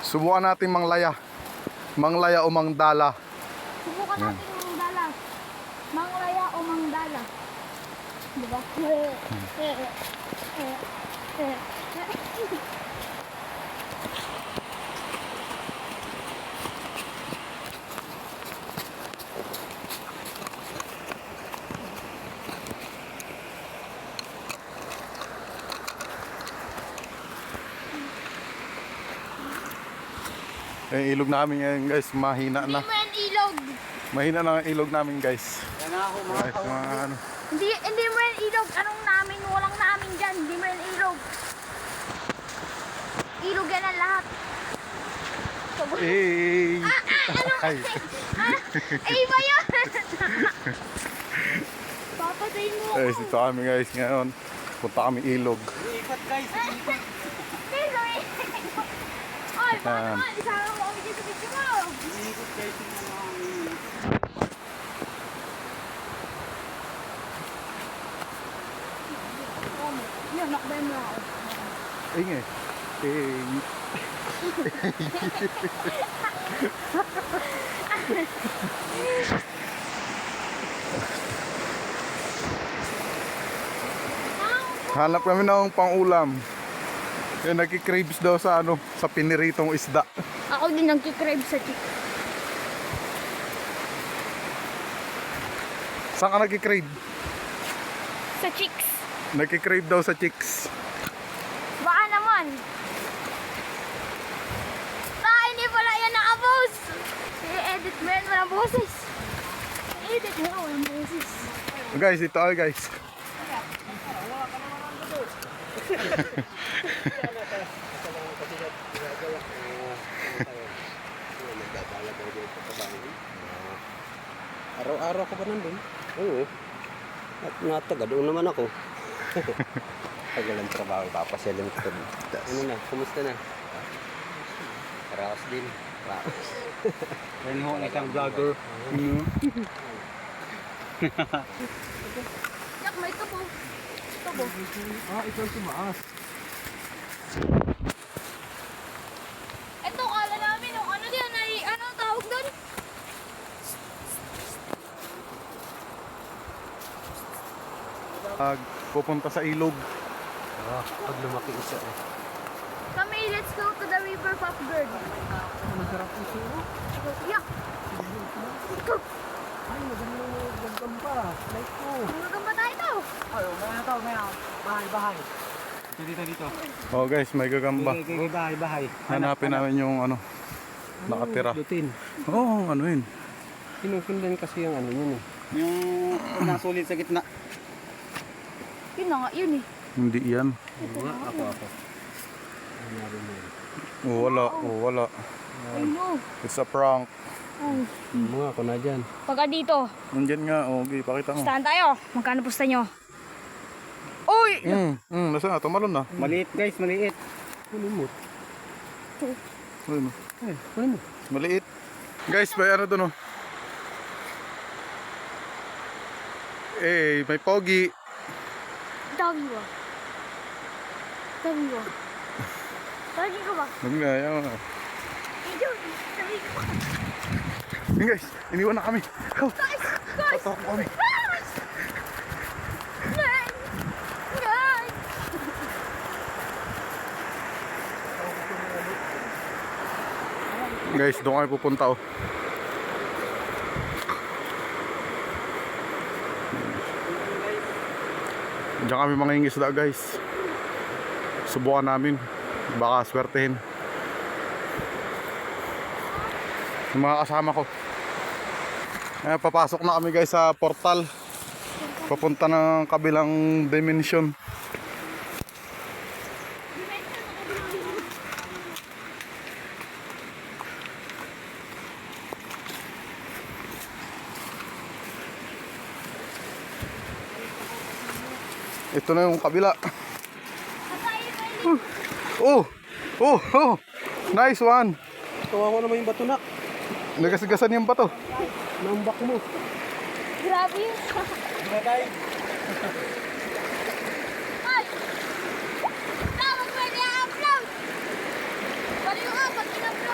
Subukan natin manglaya. Manglaya o mangdala. Subukan natin mangdala. Manglaya o mangdala. Diba? Eh, ilog namin ngayon guys, mahina na. Hindi mo yan ilog. Mahina na ang ilog namin guys. Yan na ako mga Guys, mga ano. Hindi mo yan ilog. Anong namin? Walang namin dyan. Hindi mo yan ilog. Ilog yan ang lahat. Eh. Ano? Ay. Iba yun! Papatayin mo ako. Guys, dito kami guys ngayon. Punta kami ilog. Iikot guys, iikot. Dito eh. Oy, paano Yan. nga? Isama mo kami dito sa video mo. Iikot guys yung Yan, nakbay mo ako. Ay nga. Eh. Hanap kami ng pang-ulam. Yung nagki-craves daw sa ano, sa piniritong isda. Ako din nagkikrave sa chick. Saan ka nagki-crave? Sa chicks. Nagki-crave daw sa chicks. Baka naman. Hindi pala yan nakabos. I-edit mo yan, walang boses. I-edit mo yan, walang boses. Guys, ito ay guys. Araw-araw ko ba nandun? Oo. At nataga, doon naman ako. Tagal ang trabaho, papasyalin ko. Ano na, kumusta na? Raos din. Raos. Yan ho, isang vlogger. Yak, may tubo. Tubo. Ah, ito ang tumaas. Ito, kala namin, yung ano diyan, ay, ano tawag doon? Pupunta sa ilog. Ah, pag lumaki isa eh. Kami, let's go to the river pop girl. Masarap ito. Yak! Go! Ay, magandang pa. Like ko. Hanggang ba tayo to? Ay, may ito, may bahay. Dito. Oh guys, may gagamba. Bahay. Hanapin namin yung ano, nakatira. Lutin. Oo, ano yun. Kinukundan kasi yung ano yun eh. Yung nasulit sa gitna. Yun na nga, yun eh. Hindi yan. Oo nga, ako. Wala. I know. It's a prank. Oh. Mga ako na dyan. Pagka dito, Nandyan nga, okay, pakita mo. pustahan tayo. Magkano pusta nyo? Uy! Nasa na, tumalon na. Maliit guys, maliit. Ano mo? Ayun, Ay, ano mo? maliit. Guys, may ano doon oh. Eh, may pogi. Dagi ba? Dagi ka ba? Yan. Ito, dagi ka ba? Guys, iniwan na kami. Oh, Guys! tatakbo kami. Guys! Guys, doon kami pupunta oh. Diyan kami mangingisda guys. Subukan namin. Baka swertehin. Yung mga kasama ko. Papasok na kami guys sa portal. Papunta ng kabilang dimension. Ito na yung kabila. Oh! Nice one! Tawa ko naman yung batunak. Nagasgasan yung bato. Nambak mo. Grabe yun. Matay. Ay! Dapat pwede i-upload! Bali yung apat, in-upload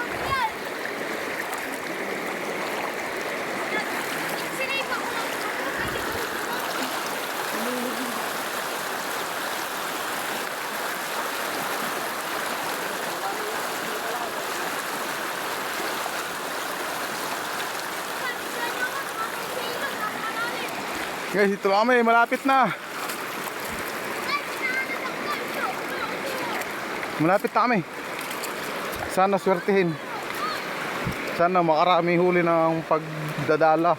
Guys, ito kami, malapit na. Malapit na kami. Sana swertihin. Sana makarami huli ng pagdadala.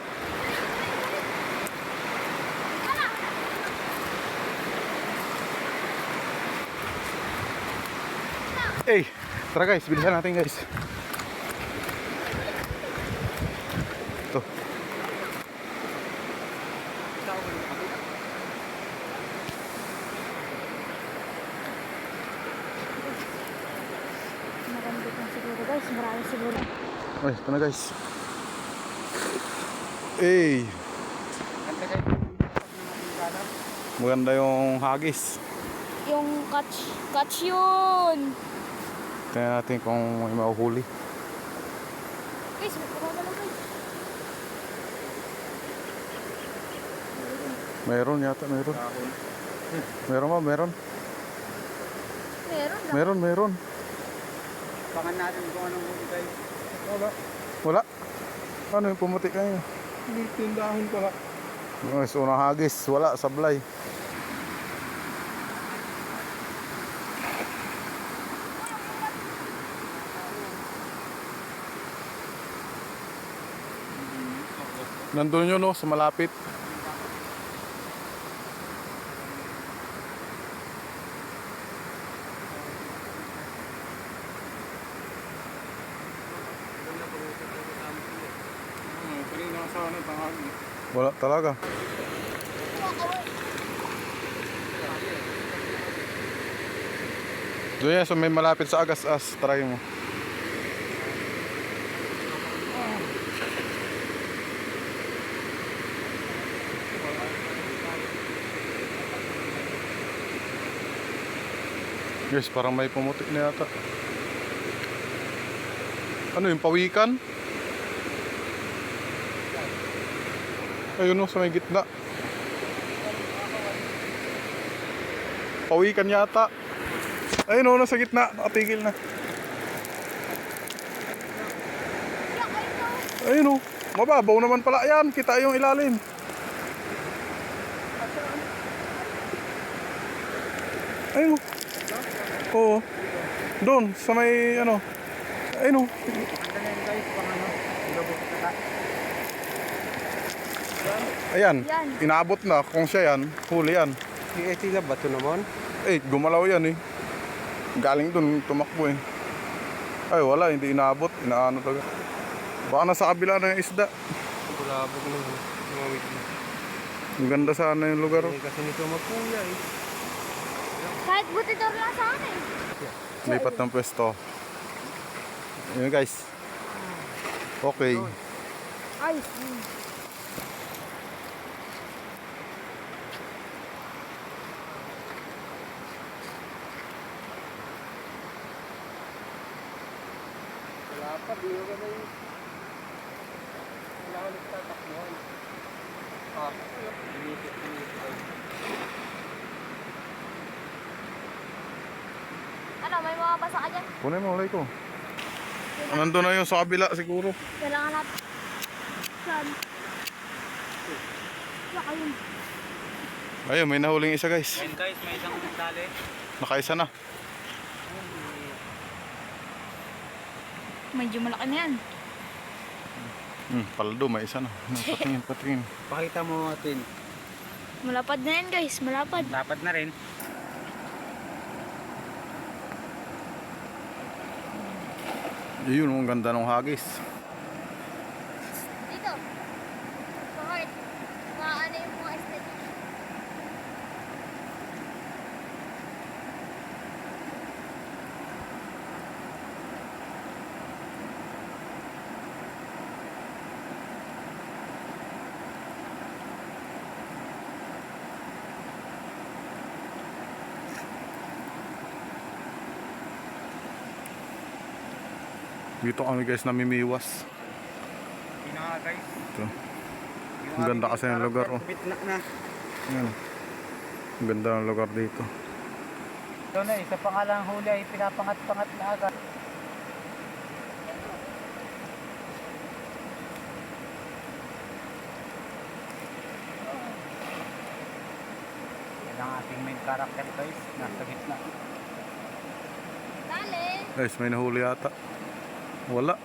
Eh, tara guys, bilisan natin guys. Ito. Marami dito siguro guys. Marami siguro. Ay, ito na guys. Eh, maganda yung hagis. Yung catch yun. Tingnan natin kung may mahuhuli. Guys, may pumada lang guys. Meron yata, meron. Meron ba? Meron. Meron lang. Meron, meron. Pangan natin kung anong huli guys. Wala. Ano yung pumuti kayo? Dito yung dahon pala. Guys, unang hagis. Wala, sablay. Nandun yun, no, sa malapit. Wala talaga. Doon yan, so may malapit sa agas-as. Try mo. Guys, parang may pumutik na yata. Ano yung pawikan? Ayun o, sa may gitna. Pawikan yata. Ayun o, nasa gitna. Nakatigil na. Ayun o. Mababaw naman pala yan. Kita yung ilalim. Ayun o. Oo. Doon, sa may ano. Ayun o. Ayan, Yan. inaabot na. Kung siya yan, huli yan. Tiga bato naman. Eh, gumalaw yan eh. Galing dun, tumakbo eh. Ay, wala, hindi inaabot. Inaano talaga. Baka nasa kabila na yung isda. Bulabog na. Tumawid na. Ang ganda sana yung lugar. Eh, kasi nito magkuya eh. Kahit butidor lang sa akin. Lipat ng pwesto. Yun guys. Okay. Ay. Wala pa, di ko na yung... Wala ko nagtatakbuhan. Inikit. Ano, may makapasa ka dyan? Kunin mo, ulay ko. Nandun na yung sa kabila siguro. Kailangan natin. Saan? Wala yun. Ayun, may nahuling isa guys. Ayun guys, may isang dali. Nakaisa na. Medyo malaki na yan. Paldo, may isa na. Patingin, patingin. Pakita mo natin. Malapad na yan guys, malapad. Dapat na rin. Yun, ang ganda ng hagis. Dito. Sa heart. Maano yung mga aesthetic. Dito kami guys namimiwas. Yun na nga guys. Ito. Ang ganda kasi ng lugar. Oh. Bitna na. Yan. Ang ganda ng lugar dito. Ito na, isa pa nga lang huli ay pinapangat-pangat na agad. ang ating main character guys, nasa gitna. Dali. Guys, may nahuli yata. Wala.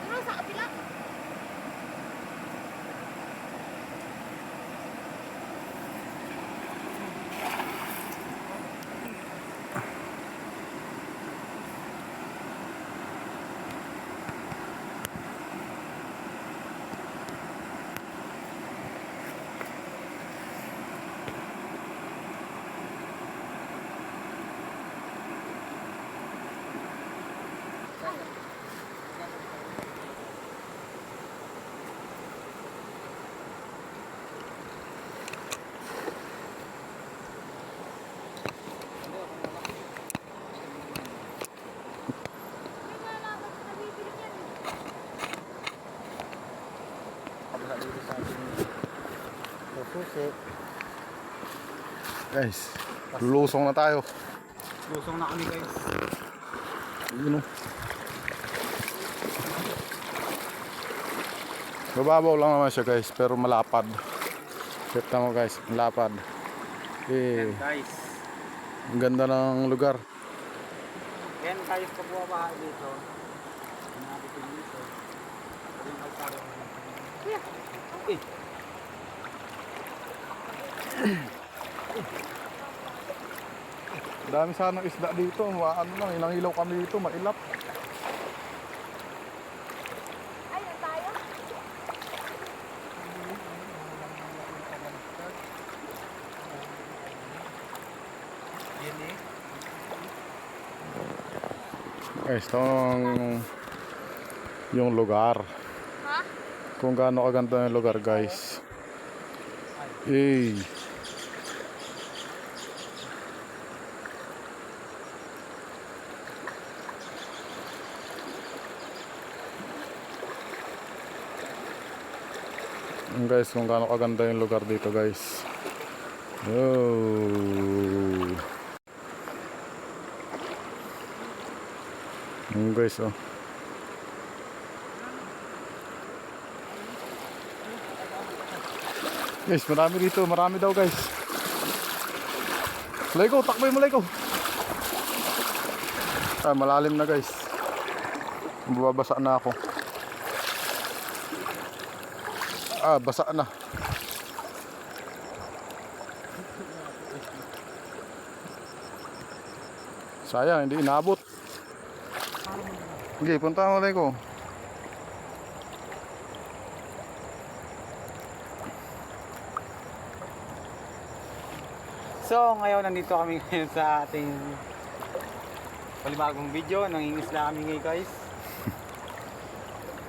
Pero sa kabila. May malalaman sa nabibili niyan. Kabila dito sa ating susi. Guys, lulusong na tayo. Lusong na kami guys. Yun oh. Bababaw lang naman siya guys, pero malapad. Kita mo guys, malapad. Yan Eh, guys. ang ganda ng lugar. Yan tayo sa buwabaha dito. Nabitin dito. Yung altar. Eh, Dami sana isda dito. Ano lang, ilang ilaw kami dito, mailap. Ay, yan tayo. yan eh. Guys, itong yung lugar. Ha? Kung gaano kaganda yung lugar guys. Eh. Guys, kung gaano kaganda yung lugar dito guys. Oh. Guys, oh. Guys, marami dito, marami daw guys. Lego, takboy mo Lego. Ah, malalim na guys. Babasa na ako. Ah, basa na. Sayang, hindi inabot. Sige, punta mo Lego. So, ngayon nandito kami ngayon sa ating palibagong video. Nangingisda kami ngayon guys.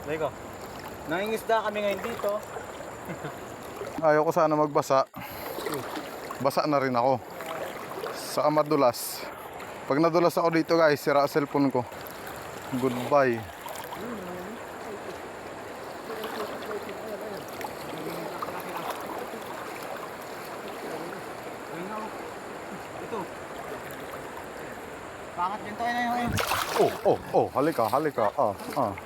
Lego. Nangingisda kami ngayon dito. Ayaw ko sana magbasa. Basa na rin ako. Saka madulas. Pag nadulas ako dito guys, sira ang cellphone ko. Goodbye. Ayun na, oh. Ito. Pangat din tayo na yun. Oh, halika. Ayan.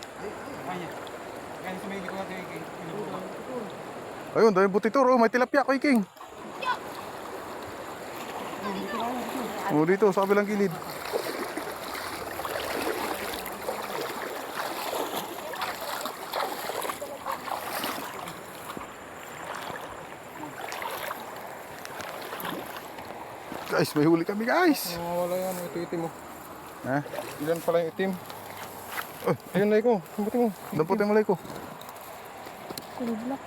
Yan, sumili ko natin yung Ayun, dahil butitor. Oh, may tilapia ko, King. Oh, dito, sa kabilang gilid. Guys, may huli kami, guys. Wala yan, ito itim mo. Ha? Ilan pala yung itim? Ayun, Laiko. Sambuti mo. Damputin mo, Laiko. Kulblak.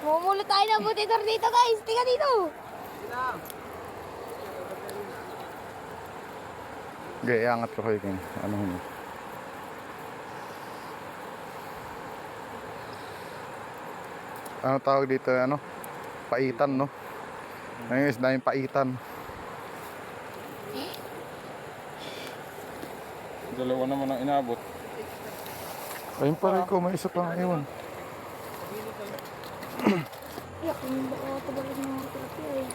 Mumulot tayo ng butitor dito guys. Tingnan dito. Okay, iangat ko kayo, King. Ano huli? Ano tawag dito, ano? Paitan, no? Ayun, isda yung paitan. Dalawa naman ang inabot. Ayun pa rin ko, may isa pang iwan. Yak, yung baka tabalag ng mga tilapia eh.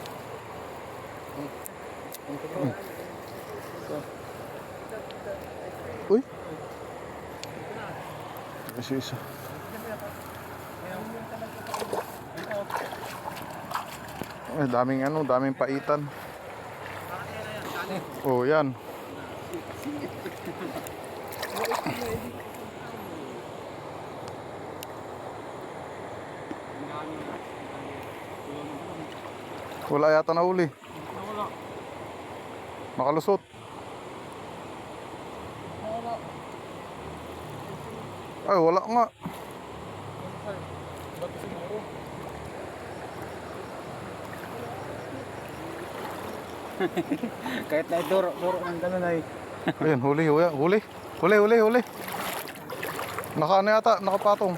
Uy! Isa-isa. Daming ano, daming paitan. Oh, yan. Wala yata na uli. Makalusot. Ay, wala nga. Kahit na duro ng gano'n ay. Ayun, huli. Huli. Naka ano yata, nakapatong.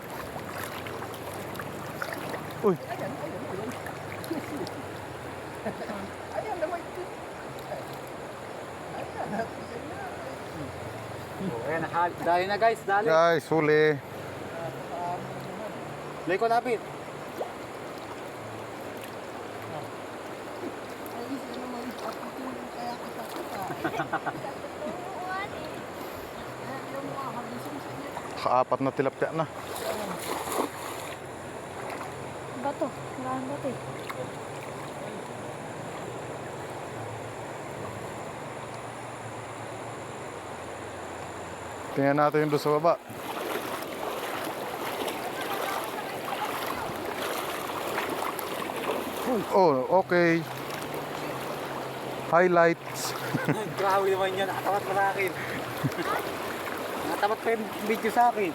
Uy. Ayan, dali na guys, dali. Guys, huli. Lay ko lapit. Kaapat na tilapia na. Bato. Maraming bato eh. Tingnan natin yung doon sa baba. Oh, okay. Highlights. Grabe naman yan, nakatapat pa sa akin. Nakatapat pa yung video sa akin.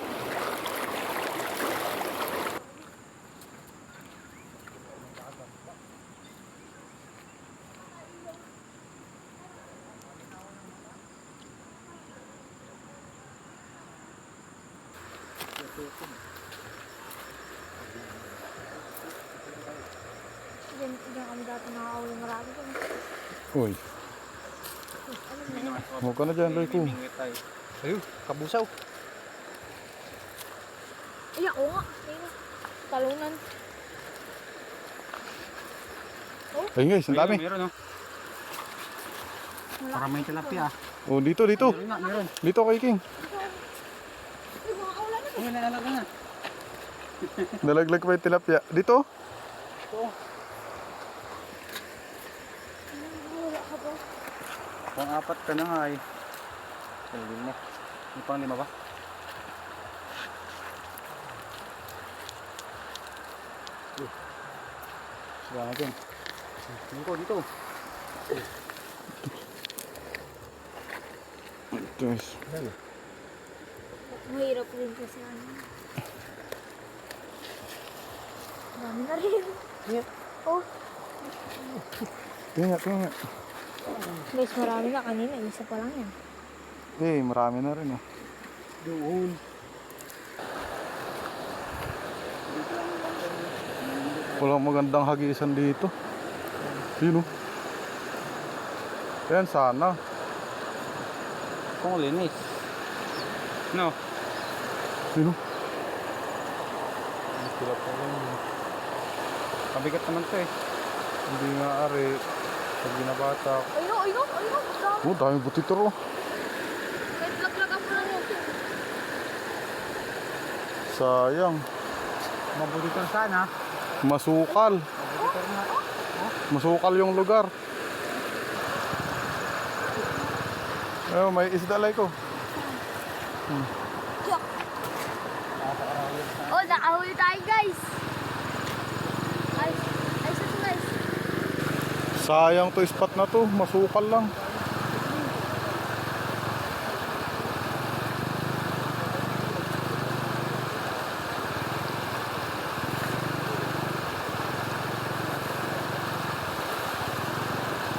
Diyan kami dati nakakawin marami dyan. Uy. Huwag ka na dyan, Loy ko. Ayun, kabusaw. Ay, ako nga. Ayun. Talunan. Ayun guys, ang dami. Meron, no? Para may tilapia. Oh, dito. Meron nga, meron. Dito kay King. Ay, mga kaulan na. Ayun, nalaga na. Nalaglag pa yung tilapia. Dito? Wala ka ba? Pang-apat ka na nga eh. Salim na. May pang-5 ba? Sila natin. Dito. Guys. Mahirap rin kasi ano. Dami na rin. Oh, Tingnan. guys, marami na kanina. Isa pa lang yan. Eh, marami na rin. Doon. Walang magandang hagisan dito. Yun oh. Yan sana. Kung linis. No. Yun oh. Pabigat naman to eh. Hindi nga ari. Pag binabatak. Ayun. Dami. Oh, dami butitor oh. Kahit laglagan mo lang yun. Sayang. Mabuti to sana. Masukal. Masukal yung lugar. Ayun, may isda like ko. Oh, nakahuli tayo, guys. Ay, ito guys. Sayang to spot na to. Masukal lang.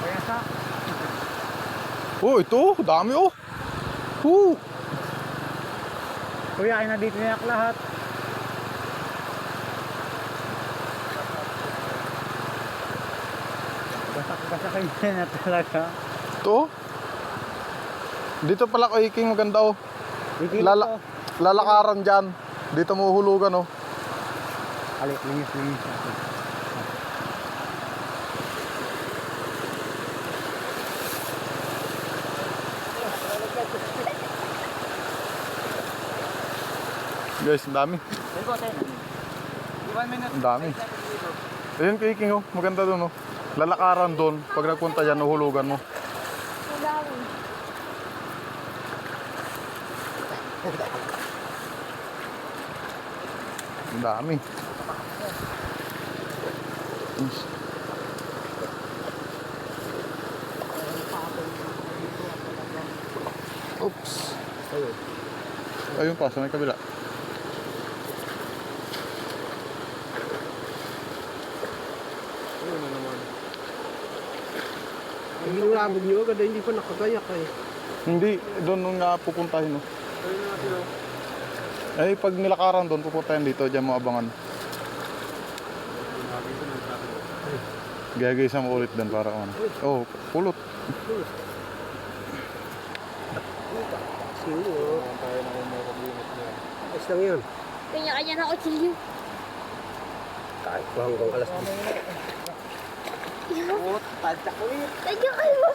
Kaya sa. Oh, ito. Dami oh. Kuya, ay na dito niyak lahat. Basak kayo na talaga. Ito. Dito pala kay King maganda oh. Bigil to. Lalakaran dyan. Dito mo hulugan oh. Alik, linis. Guys, ang dami. Ito, 1 minute. Ang dami. Ayun kay King, oh. Maganda doon, oh. Lalakaran doon. Pag nagpunta dyan, uhulugan mo. Ang dami. Ang dami. Oops. Ayun pa, sa may kabila. Hindi yung labog nyo agad, hindi pa nakagayak eh. Hindi, doon nung nga pupuntahin, oh. Eh, pag nilakaran doon, pupuntahin dito, dyan mo abangan. Gagaysa mo ulit doon para ano. Oh, pulot. Sino? Ayos lang yun. Kanya-kanya na kutsilyo. Kahit ko hanggang alas 10. Oh, tadya ko yun. Tadya kayo.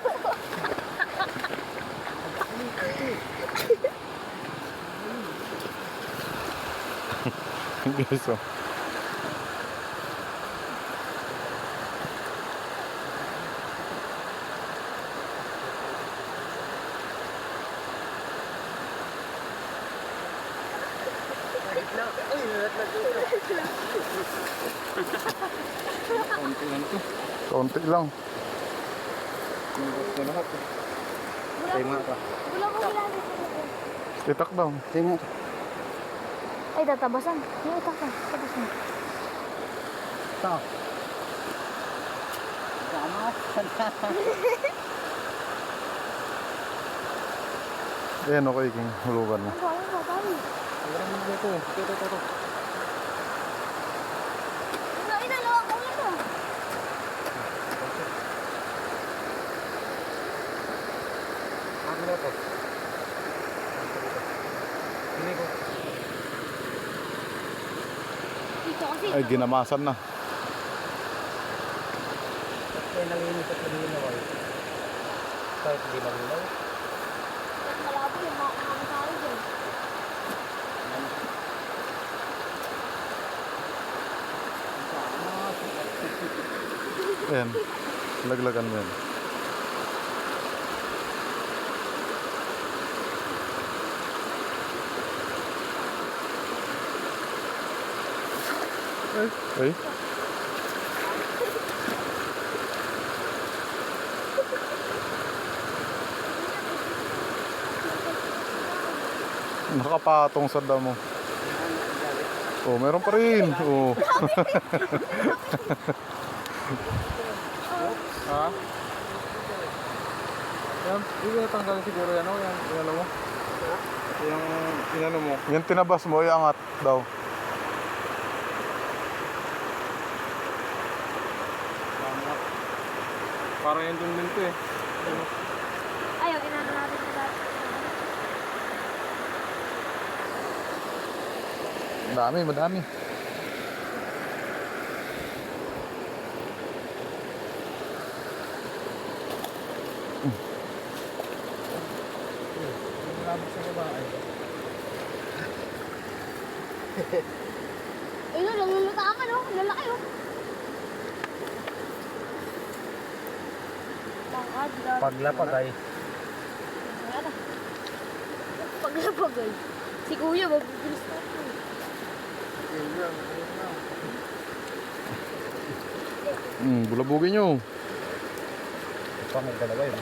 Guys, oh. Kaunti lang. Tema ka. Wala mo ginamit. Itak daw. Tema. Ay, tatabasan. Yung utak ka. Tatabasan. Ito. Tama. Ayan, okay, King. Hulugan mo. Ano ba? Ano ba? Tayo. Ito. Ay, dalawa ko lang to. Ano na to? Hindi ko. Dito kasi. Ay, ginamasan na. Kaya nanginis at nangilaw ay. Kahit hindi nangilaw. At malabo yung mga tayo dyan. Ayan. Laglagan mo yan. Ay. Nakapatong sa damo. Oh, meron pa rin. Oh. Ha? Yan, hindi tanggalin siguro yan, oh. Yan, inano mo. Yung inano mo. Yan tinabas mo, iangat daw. Parang yan dun din to eh. Ayaw, inano natin sa dati. Madami, madami. Ayun, nalulutakan, oh. Lalaki, oh. Langkad, dami. Paglapag ay. Ayan. Paglapag, ay. Si Kuya, mabibilis na ito. Bulabugin nyo. Pangit talaga yun.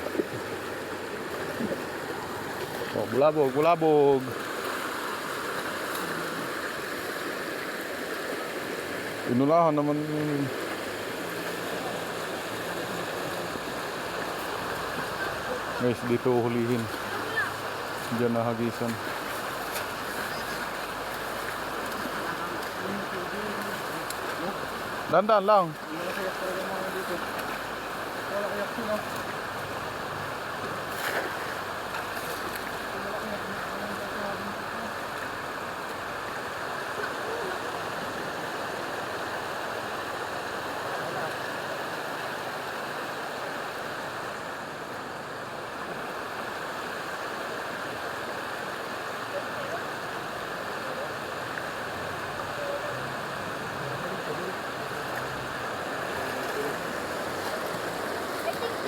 Oh, bulabog, bulabog. Inulahan naman. Guys, dito hulihin. Diyan nahagisan. Dandan lang.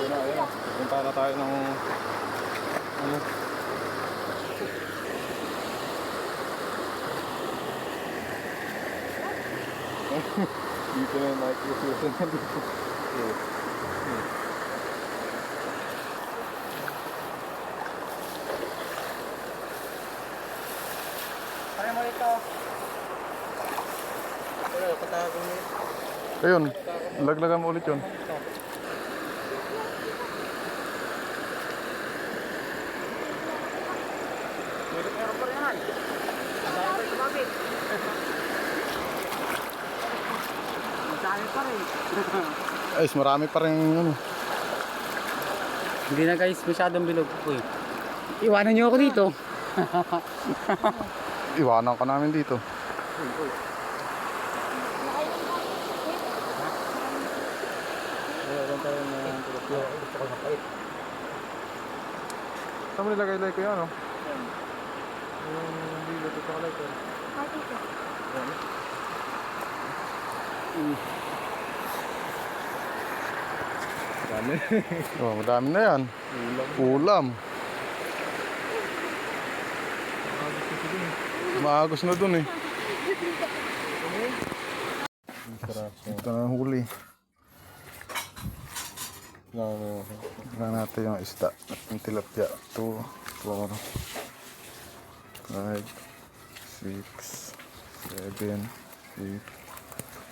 Ito na, ayun na. Punta na tayo ng... Ano? Dito na yung microfusion na dito. Kaya mo ito. Pero patago mo yun. Ayun, laglagan mo ulit yun. Meron pa rin yan. Ang dami pa rin kumamit. Ang dami pa rin. Ay, marami pa rin ano. Hindi na guys, masyadong bilog. Uy. Iwanan niyo ako dito. Iwanan ka namin dito. Saan mo nilagay-lagay ko yan, no? Yung bilog at saka lighter. Dami. Oh, madami na yan. Ulam. Maagos na dun eh. Ito na yung huli. Tingnan natin yung isda. Yung tilapia. 2, 4, 5, 6, 7, 8,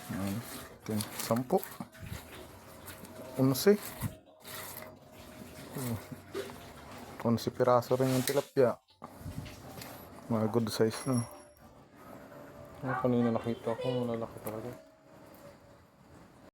9, 10, 10. 11. 11 piraso rin yung tilapia. Mga good size na. Kanina nakita ko, malalaki talaga.